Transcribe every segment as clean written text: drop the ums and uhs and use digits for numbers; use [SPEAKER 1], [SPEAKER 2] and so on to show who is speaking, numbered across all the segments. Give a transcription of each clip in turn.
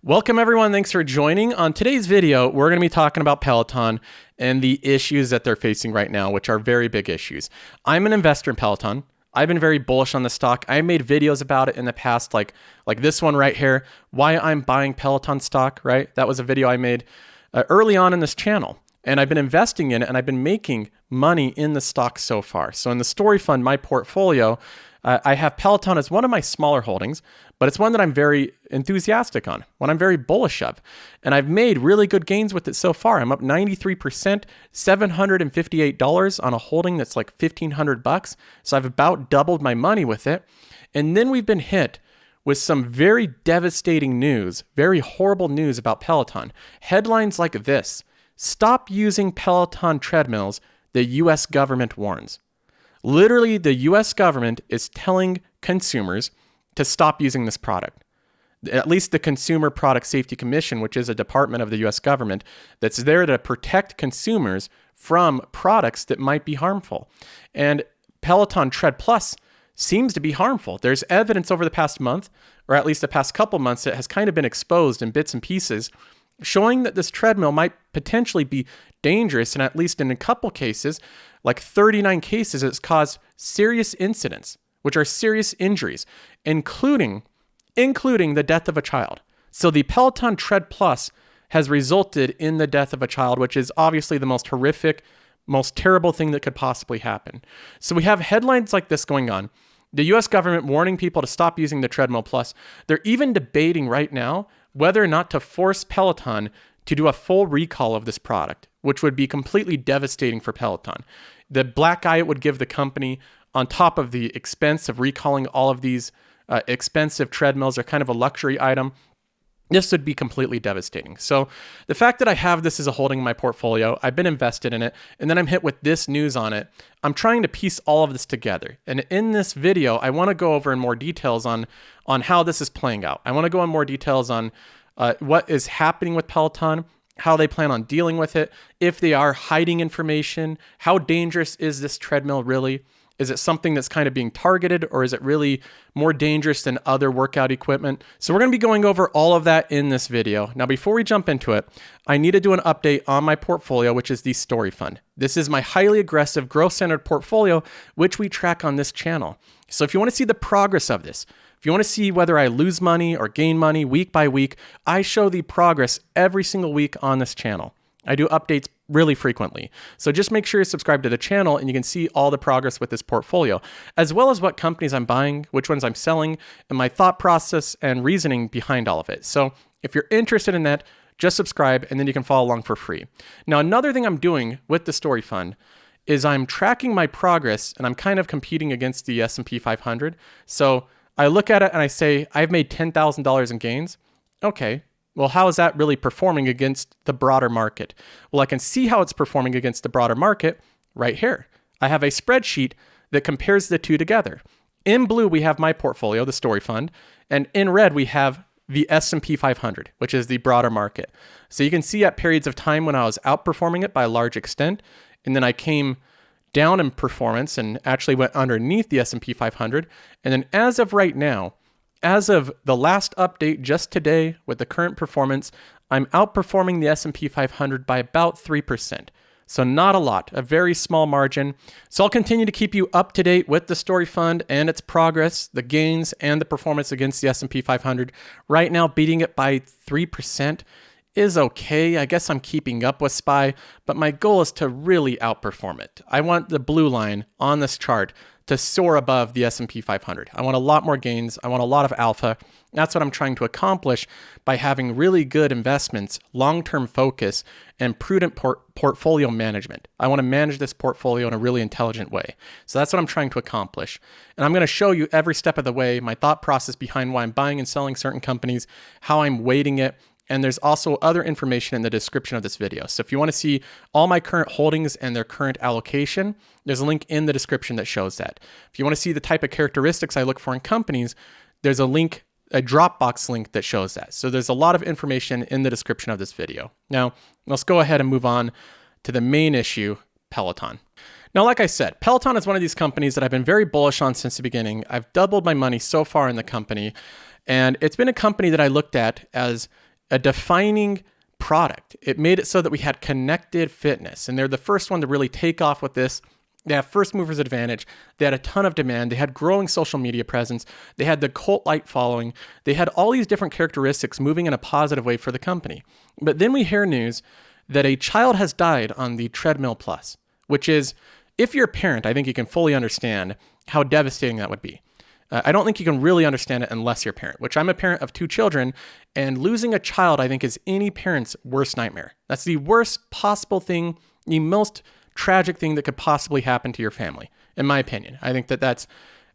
[SPEAKER 1] Welcome everyone, thanks for joining. On today's video, we're going to be talking about Peloton and the issues that they're facing right now, which are very big issues. I'm an investor in Peloton. I've been very bullish on the stock. I made videos about it in the past, like this one right here, why I'm buying Peloton stock, right? That was a video I made early on in this channel. And I've been investing in it and I've been making money in the stock so far. So in the story fund, my portfolio, I have Peloton as one of my smaller holdings, but it's one that I'm very enthusiastic on, one I'm very bullish of. And I've made really good gains with it so far. I'm up 93%, $758 on a holding that's like $1,500. So I've about doubled my money with it. And then we've been hit with some very devastating news, very horrible news about Peloton. Headlines like this: stop using Peloton treadmills, the US government warns. Literally, the US government is telling consumers to stop using this product. At least the Consumer Product Safety Commission, which is a department of the US government that's there to protect consumers from products that might be harmful. And Peloton Tread Plus seems to be harmful. There's evidence over the past month, or at least the past couple months, that has kind of been exposed in bits and pieces, showing that this treadmill might potentially be dangerous, and at least in a couple cases, like 39 cases, it's caused serious incidents, which are serious injuries, including the death of a child. So the Peloton Tread Plus has resulted in the death of a child, which is obviously the most horrific, most terrible thing that could possibly happen. So we have headlines like this going on. The US government warning people to stop using the Treadmill Plus. They're even debating right now whether or not to force Peloton to do a full recall of this product, which would be completely devastating for Peloton. The black eye it would give the company, on top of the expense of recalling all of these expensive treadmills, are kind of a luxury item. This would be completely devastating. So the fact that I have this as a holding in my portfolio, I've been invested in it, and then I'm hit with this news on it, I'm trying to piece all of this together. And in this video, I want to go over in more details on how this is playing out. I want to go in more details on what is happening with Peloton, how they plan on dealing with it, if they are hiding information, how dangerous is this treadmill really? Is it something that's kind of being targeted, or is it really more dangerous than other workout equipment? So we're going to be going over all of that in this video. Now, before we jump into it, I need to do an update on my portfolio, which is the Story Fund. This is my highly aggressive growth-centered portfolio, which we track on this channel. So if you want to see the progress of this, if you want to see whether I lose money or gain money week by week, I show the progress every single week on this channel. I do updates really frequently. So just make sure you subscribe to the channel and you can see all the progress with this portfolio, as well as what companies I'm buying, which ones I'm selling, and my thought process and reasoning behind all of it. So if you're interested in that, just subscribe and then you can follow along for free. Now, another thing I'm doing with the Story Fund is I'm tracking my progress, and I'm kind of competing against the S&P 500. So I look at it and I say, I've made $10,000 in gains. Okay. Well, how is that really performing against the broader market? Well, I can see how it's performing against the broader market right here. I have a spreadsheet that compares the two together. In blue, we have my portfolio, the Story Fund, and in red, we have the S&P 500, which is the broader market. So you can see at periods of time when I was outperforming it by a large extent, and then I came down in performance and actually went underneath the S&P 500. And then as of right now, as of the last update just today with the current performance, I'm outperforming the S&P 500 by about 3%. So not a lot, a very small margin. So I'll continue to keep you up to date with the Story Fund and its progress, the gains, and the performance against the S&P 500. Right now, beating it by 3% is okay. I guess I'm keeping up with SPY, but my goal is to really outperform it. I want the blue line on this chart to soar above the S&P 500. I want a lot more gains. I want a lot of alpha. That's what I'm trying to accomplish by having really good investments, long-term focus, and prudent portfolio management. I want to manage this portfolio in a really intelligent way. So that's what I'm trying to accomplish. And I'm going to show you every step of the way, my thought process behind why I'm buying and selling certain companies, how I'm weighting it, and there's also other information in the description of this video. So if you want to see all my current holdings and their current allocation, there's a link in the description that shows that. If you want to see the type of characteristics I look for in companies, there's a link, a Dropbox link that shows that. So there's a lot of information in the description of this video. Now, let's go ahead and move on to the main issue, Peloton. Now, like I said, Peloton is one of these companies that I've been very bullish on since the beginning. I've doubled my money so far in the company. And it's been a company that I looked at as a defining product. It made it so that we had connected fitness, and they're the first one to really take off with this. They have first movers advantage. They had a ton of demand. They had growing social media presence. They had the cult-like following. They had all these different characteristics moving in a positive way for the company. But then we hear news that a child has died on the treadmill plus, which is, if you're a parent, I think you can fully understand how devastating that would be. I don't think you can really understand it unless you're a parent, which I'm a parent of 2 children, and losing a child, I think, is any parent's worst nightmare. That's the worst possible thing, the most tragic thing that could possibly happen to your family, in my opinion. I think that that's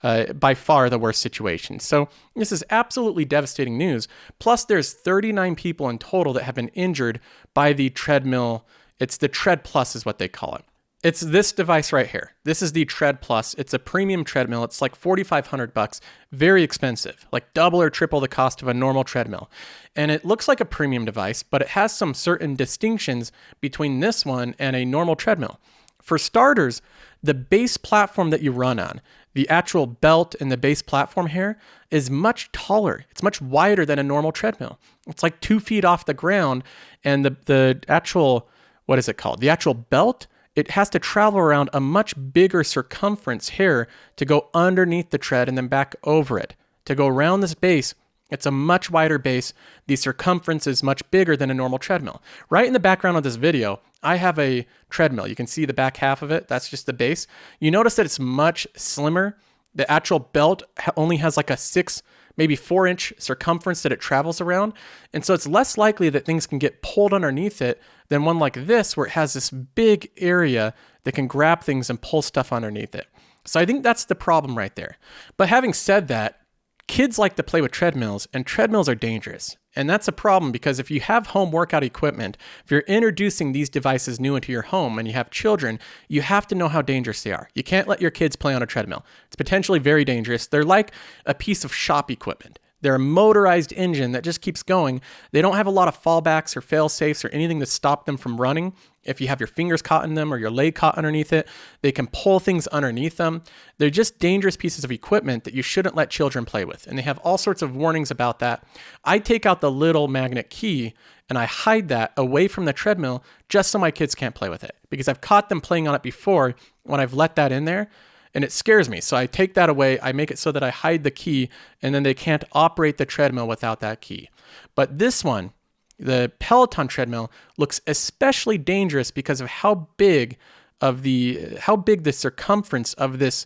[SPEAKER 1] by far the worst situation. So this is absolutely devastating news. Plus, there's 39 people in total that have been injured by the treadmill. It's the Tread Plus is what they call it. It's this device right here. This is the Tread Plus. It's a premium treadmill. It's like $4,500, very expensive, like double or triple the cost of a normal treadmill. And it looks like a premium device, but it has some certain distinctions between this one and a normal treadmill. For starters, the base platform that you run on, the actual belt and the base platform here, is much taller. It's much wider than a normal treadmill. It's like 2 feet off the ground, and the actual, what is it called? The actual belt, it has to travel around a much bigger circumference here to go underneath the tread and then back over it. To go around this base, it's a much wider base. The circumference is much bigger than a normal treadmill. Right in the background of this video, I have a treadmill. You can see the back half of it. That's just the base. You notice that it's much slimmer. The actual belt only has like a 6, maybe 4-inch circumference that it travels around. And so it's less likely that things can get pulled underneath it than one like this, where it has this big area that can grab things and pull stuff underneath it. So I think that's the problem right there. But having said that, kids like to play with treadmills, and treadmills are dangerous. And that's a problem because if you have home workout equipment, if you're introducing these devices new into your home and you have children, you have to know how dangerous they are. You can't let your kids play on a treadmill. It's potentially very dangerous. They're like a piece of shop equipment. They're a motorized engine that just keeps going. They don't have a lot of fallbacks or fail-safes or anything to stop them from running. If you have your fingers caught in them or your leg caught underneath it, they can pull things underneath them. They're just dangerous pieces of equipment that you shouldn't let children play with. And they have all sorts of warnings about that. I take out the little magnet key and I hide that away from the treadmill just so my kids can't play with it, because I've caught them playing on it before when I've let that in there. And it scares me. So I take that away. I make it so that I hide the key, and then they can't operate the treadmill without that key. But this one, the Peloton treadmill, looks especially dangerous because of how big the circumference of this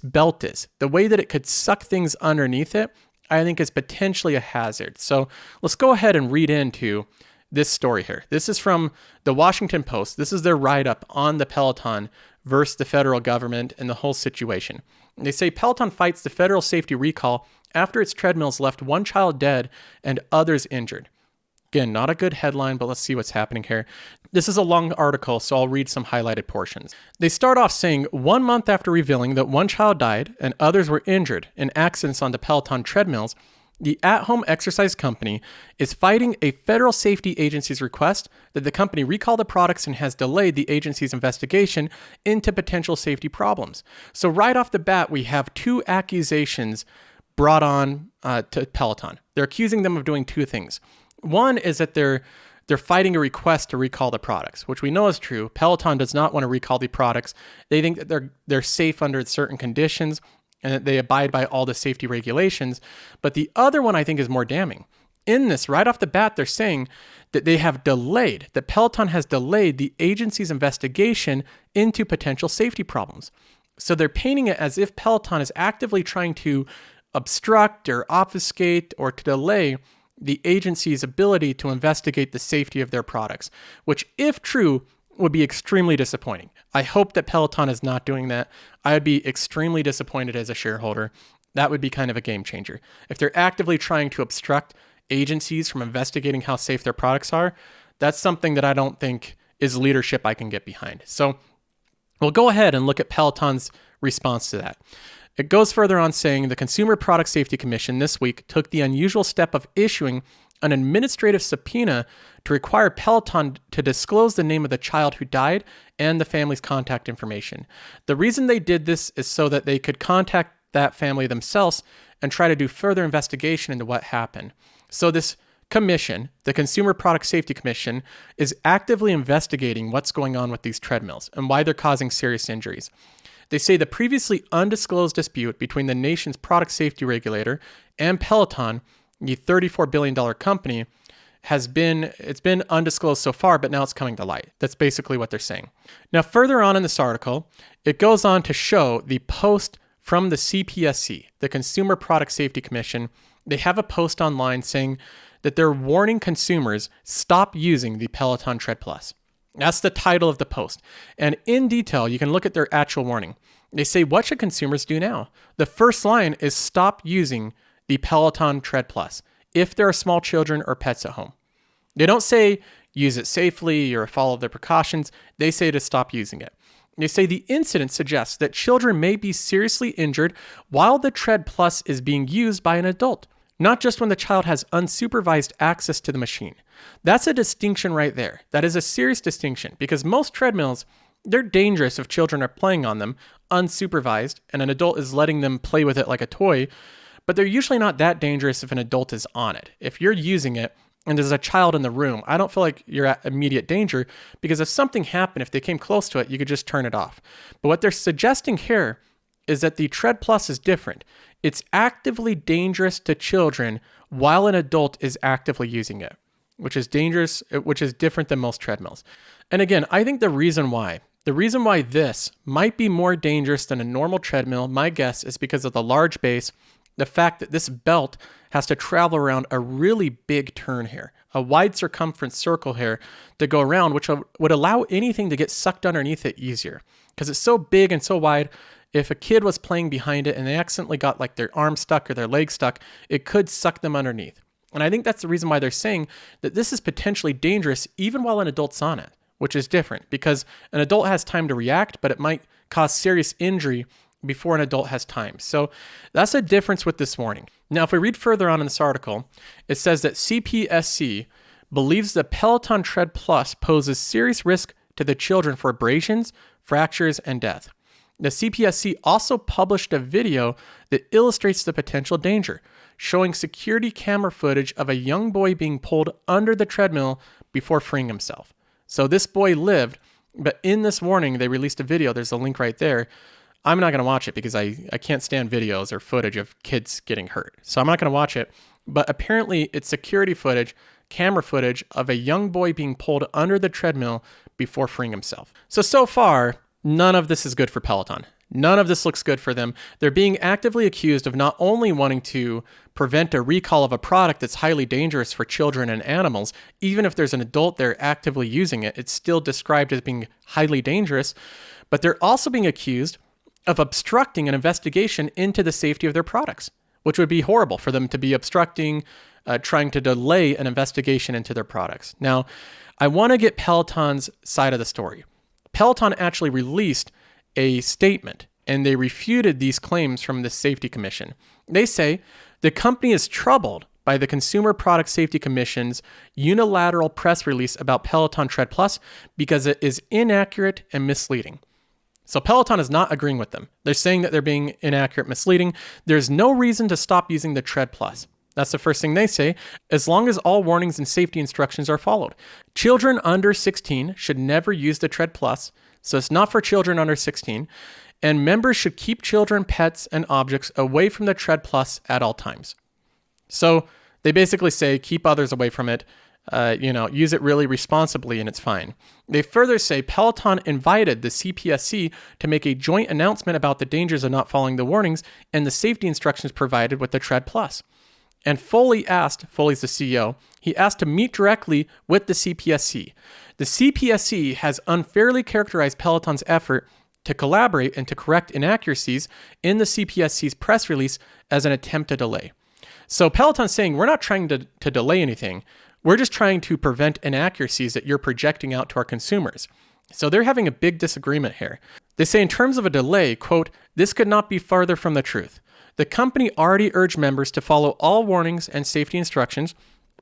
[SPEAKER 1] belt is. The way that it could suck things underneath it, I think, is potentially a hazard. So let's go ahead and read into this story here. This is from the Washington Post. This is their write-up on the Peloton versus the federal government and the whole situation. They say Peloton fights the federal safety recall after its treadmills left one child dead and others injured. Again, not a good headline, but let's see what's happening here. This is a long article, so I'll read some highlighted portions. They start off saying, 1 month after revealing that one child died and others were injured in accidents on the Peloton treadmills, the at-home exercise company is fighting a federal safety agency's request that the company recall the products and has delayed the agency's investigation into potential safety problems. So right off the bat, we have 2 accusations brought on to Peloton. They're accusing them of doing 2 things. One is that they're fighting a request to recall the products, which we know is true. Peloton does not want to recall the products. They think that they're safe under certain conditions and that they abide by all the safety regulations. But the other one I think is more damning. In this, right off the bat, they're saying that that Peloton has delayed the agency's investigation into potential safety problems. So they're painting it as if Peloton is actively trying to obstruct or obfuscate or to delay the agency's ability to investigate the safety of their products, which, if true, would be extremely disappointing. I hope that Peloton is not doing that. I would be extremely disappointed as a shareholder. That would be kind of a game changer. If they're actively trying to obstruct agencies from investigating how safe their products are, that's something that I don't think is leadership I can get behind. So we'll go ahead and look at Peloton's response to that. It goes further on saying the Consumer Product Safety Commission this week took the unusual step of issuing an administrative subpoena to require Peloton to disclose the name of the child who died and the family's contact information. The reason they did this is so that they could contact that family themselves and try to do further investigation into what happened. So this commission, the Consumer Product Safety Commission, is actively investigating what's going on with these treadmills and why they're causing serious injuries. They say the previously undisclosed dispute between the nation's product safety regulator and Peloton, the $34 billion company, it's been undisclosed so far, but now it's coming to light. That's basically what they're saying. Now, further on in this article, it goes on to show the post from the CPSC, the Consumer Product Safety Commission. They have a post online saying that they're warning consumers stop using the Peloton Tread Plus. That's the title of the post. And in detail, you can look at their actual warning. They say, what should consumers do now? The first line is stop using the Peloton Tread Plus if there are small children or pets at home. They don't say use it safely or follow the precautions. They say to stop using it. They say the incident suggests that children may be seriously injured while the Tread Plus is being used by an adult, not just when the child has unsupervised access to the machine. That's a distinction right there. That is a serious distinction because most treadmills, they're dangerous if children are playing on them unsupervised and an adult is letting them play with it like a toy, but they're usually not that dangerous if an adult is on it. If you're using it and there's a child in the room, I don't feel like you're at immediate danger because if something happened, if they came close to it, you could just turn it off. But what they're suggesting here is that the Tread Plus is different. It's actively dangerous to children while an adult is actively using it, which is dangerous, which is different than most treadmills. And again, I think the reason why this might be more dangerous than a normal treadmill, my guess is because of the large base, the fact that this belt has to travel around a really big turn here, a wide circumference circle here to go around, which would allow anything to get sucked underneath it easier. Because it's so big and so wide, if a kid was playing behind it and they accidentally got like their arm stuck or their leg stuck, it could suck them underneath. And I think that's the reason why they're saying that this is potentially dangerous even while an adult's on it, which is different because an adult has time to react, but it might cause serious injury before an adult has time. So that's a difference with this warning. Now, if we read further on in this article, it says that CPSC believes the Peloton Tread Plus poses serious risk to the children for abrasions, fractures, and death. The CPSC also published a video that illustrates the potential danger, showing security camera footage of a young boy being pulled under the treadmill before freeing himself. So this boy lived, but in this warning, they released a video. There's a link right there. I'm not going to watch it because I can't stand videos or footage of kids getting hurt. So I'm not going to watch it. But apparently it's security footage, camera footage of a young boy being pulled under the treadmill before freeing himself. So far, none of this is good for Peloton. None of this looks good for them. They're being actively accused of not only wanting to prevent a recall of a product that's highly dangerous for children and animals, even if there's an adult there actively using it, it's still described as being highly dangerous, but they're also being accused of obstructing an investigation into the safety of their products, which would be horrible for them to be obstructing, trying to delay an investigation into their products. Now, I want to get Peloton's side of the story. Peloton actually released a statement and they refuted these claims from the Safety Commission. They say the company is troubled by the Consumer Product Safety Commission's unilateral press release about Peloton Tread Plus because it is inaccurate and misleading. So Peloton is not agreeing with them. They're saying that they're being inaccurate, misleading. There's no reason to stop using the Tread Plus. That's the first thing they say, as long as all warnings and safety instructions are followed. Children under 16 should never use the Tread Plus, so it's not for children under 16, and members should keep children, pets, and objects away from the Tread Plus at all times. So they basically say keep others away from it, use it really responsibly and it's fine. They further say Peloton invited the CPSC to make a joint announcement about the dangers of not following the warnings and the safety instructions provided with the Tread Plus. And Foley's the CEO, he asked to meet directly with the CPSC. The CPSC has unfairly characterized Peloton's effort to collaborate and to correct inaccuracies in the CPSC's press release as an attempt to delay. So Peloton's saying, we're not trying to delay anything. We're just trying to prevent inaccuracies that you're projecting out to our consumers. So they're having a big disagreement here. They say in terms of a delay, quote, this could not be farther from the truth. The company already urged members to follow all warnings and safety instructions.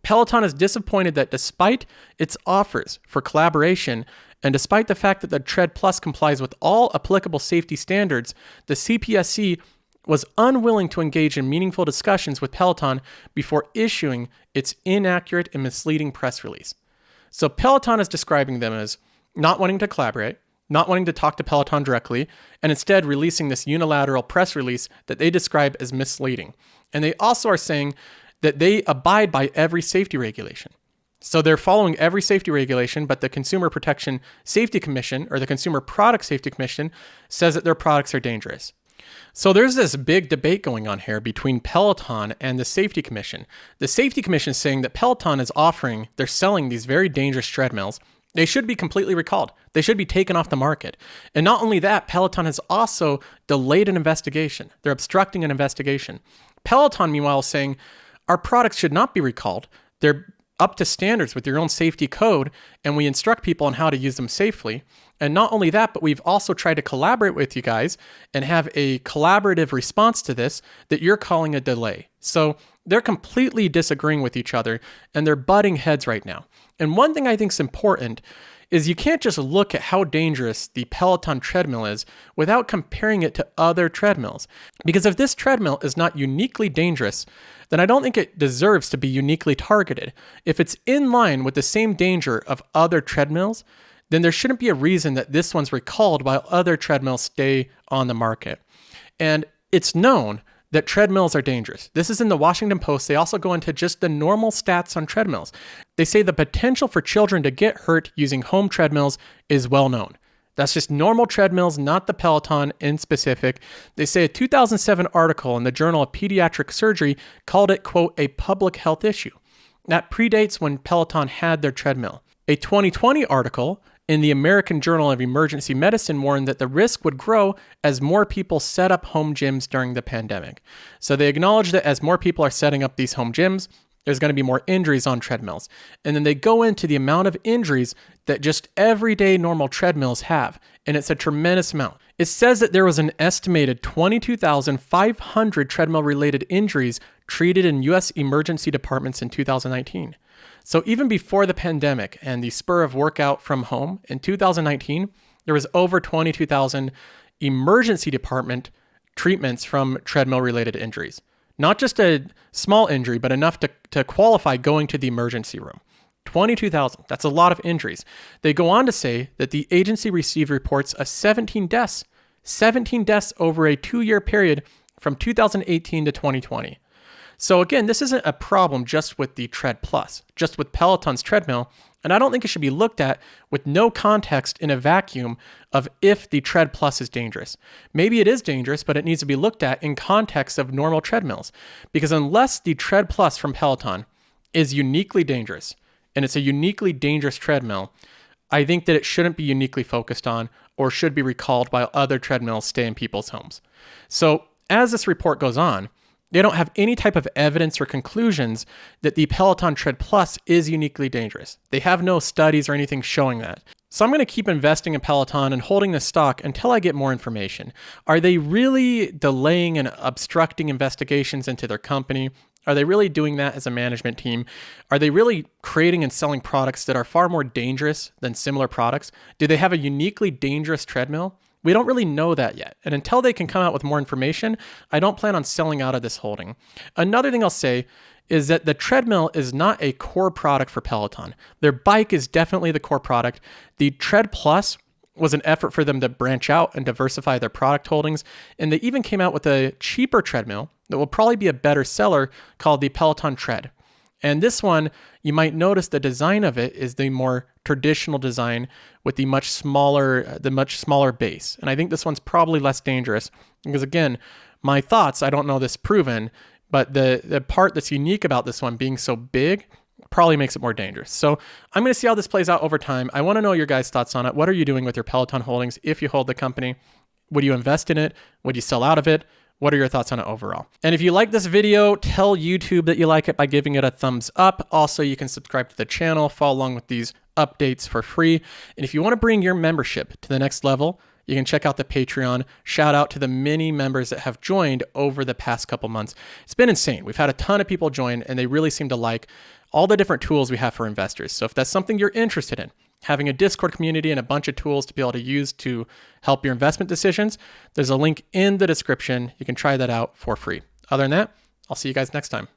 [SPEAKER 1] Peloton is disappointed that despite its offers for collaboration and despite the fact that the Tread Plus complies with all applicable safety standards, the CPSC was unwilling to engage in meaningful discussions with Peloton before issuing its inaccurate and misleading press release. So Peloton is describing them as not wanting to collaborate, not wanting to talk to Peloton directly, and instead releasing this unilateral press release that they describe as misleading. And they also are saying that they abide by every safety regulation. So they're following every safety regulation, but the Consumer Protection Safety Commission, or the Consumer Product Safety Commission, says that their products are dangerous. So there's this big debate going on here between Peloton and the Safety Commission. The Safety Commission is saying that Peloton is they're selling these very dangerous treadmills. They should be completely recalled. They should be taken off the market. And not only that, Peloton has also delayed an investigation. They're obstructing an investigation. Peloton, meanwhile, is saying our products should not be recalled. They're up to standards with your own safety code, and we instruct people on how to use them safely. And not only that, but we've also tried to collaborate with you guys and have a collaborative response to this that you're calling a delay. So they're completely disagreeing with each other, and they're butting heads right now. And one thing I think is important is you can't just look at how dangerous the Peloton treadmill is without comparing it to other treadmills. Because if this treadmill is not uniquely dangerous, then I don't think it deserves to be uniquely targeted. If it's in line with the same danger of other treadmills, then there shouldn't be a reason that this one's recalled while other treadmills stay on the market. And it's known that treadmills are dangerous. This is in the Washington Post. They also go into just the normal stats on treadmills. They say the potential for children to get hurt using home treadmills is well known. That's just normal treadmills, not the Peloton in specific. They say a 2007 article in the Journal of Pediatric Surgery called it, quote, a public health issue. That predates when Peloton had their treadmill. A 2020 article in the American Journal of Emergency Medicine warned that the risk would grow as more people set up home gyms during the pandemic. So they acknowledge that as more people are setting up these home gyms, there's going to be more injuries on treadmills. And then they go into the amount of injuries that just everyday normal treadmills have. And it's a tremendous amount. It says that there was an estimated 22,500 treadmill-related injuries treated in U.S. emergency departments in 2019. So even before the pandemic and the spur of workout from home in 2019, there was over 22,000 emergency department treatments from treadmill-related injuries. Not just a small injury, but enough to qualify going to the emergency room. 22,000. That's a lot of injuries. They go on to say that the agency received reports of 17 deaths over a 2-year period from 2018 to 2020. So again, this isn't a problem just with the Tread Plus, just with Peloton's treadmill, and I don't think it should be looked at with no context in a vacuum of if the Tread Plus is dangerous. Maybe it is dangerous, but it needs to be looked at in context of normal treadmills. Because unless the Tread Plus from Peloton is uniquely dangerous, and it's a uniquely dangerous treadmill, I think that it shouldn't be uniquely focused on or should be recalled while other treadmills stay in people's homes. So as this report goes on, they don't have any type of evidence or conclusions that the Peloton Tread Plus is uniquely dangerous. They have no studies or anything showing that. So I'm going to keep investing in Peloton and holding this stock until I get more information. Are they really delaying and obstructing investigations into their company? Are they really doing that as a management team? Are they really creating and selling products that are far more dangerous than similar products? Do they have a uniquely dangerous treadmill? We don't really know that yet. And until they can come out with more information, I don't plan on selling out of this holding. Another thing I'll say is that the treadmill is not a core product for Peloton. Their bike is definitely the core product. The Tread Plus was an effort for them to branch out and diversify their product holdings. And they even came out with a cheaper treadmill that will probably be a better seller called the Peloton Tread. And this one, you might notice the design of it is the more traditional design with the much smaller base. And I think this one's probably less dangerous because, again, my thoughts, I don't know this proven, but the part that's unique about this one being so big probably makes it more dangerous. So I'm going to see how this plays out over time. I want to know your guys' thoughts on it. What are you doing with your Peloton holdings if you hold the company? Would you invest in it? Would you sell out of it? What are your thoughts on it overall? And if you like this video, tell YouTube that you like it by giving it a thumbs up. Also, you can subscribe to the channel, follow along with these updates for free. And if you want to bring your membership to the next level, you can check out the Patreon. Shout out to the many members that have joined over the past couple months. It's been insane. We've had a ton of people join, and they really seem to like all the different tools we have for investors. So if that's something you're interested in, having a Discord community and a bunch of tools to be able to use to help your investment decisions. There's a link in the description. You can try that out for free. Other than that, I'll see you guys next time.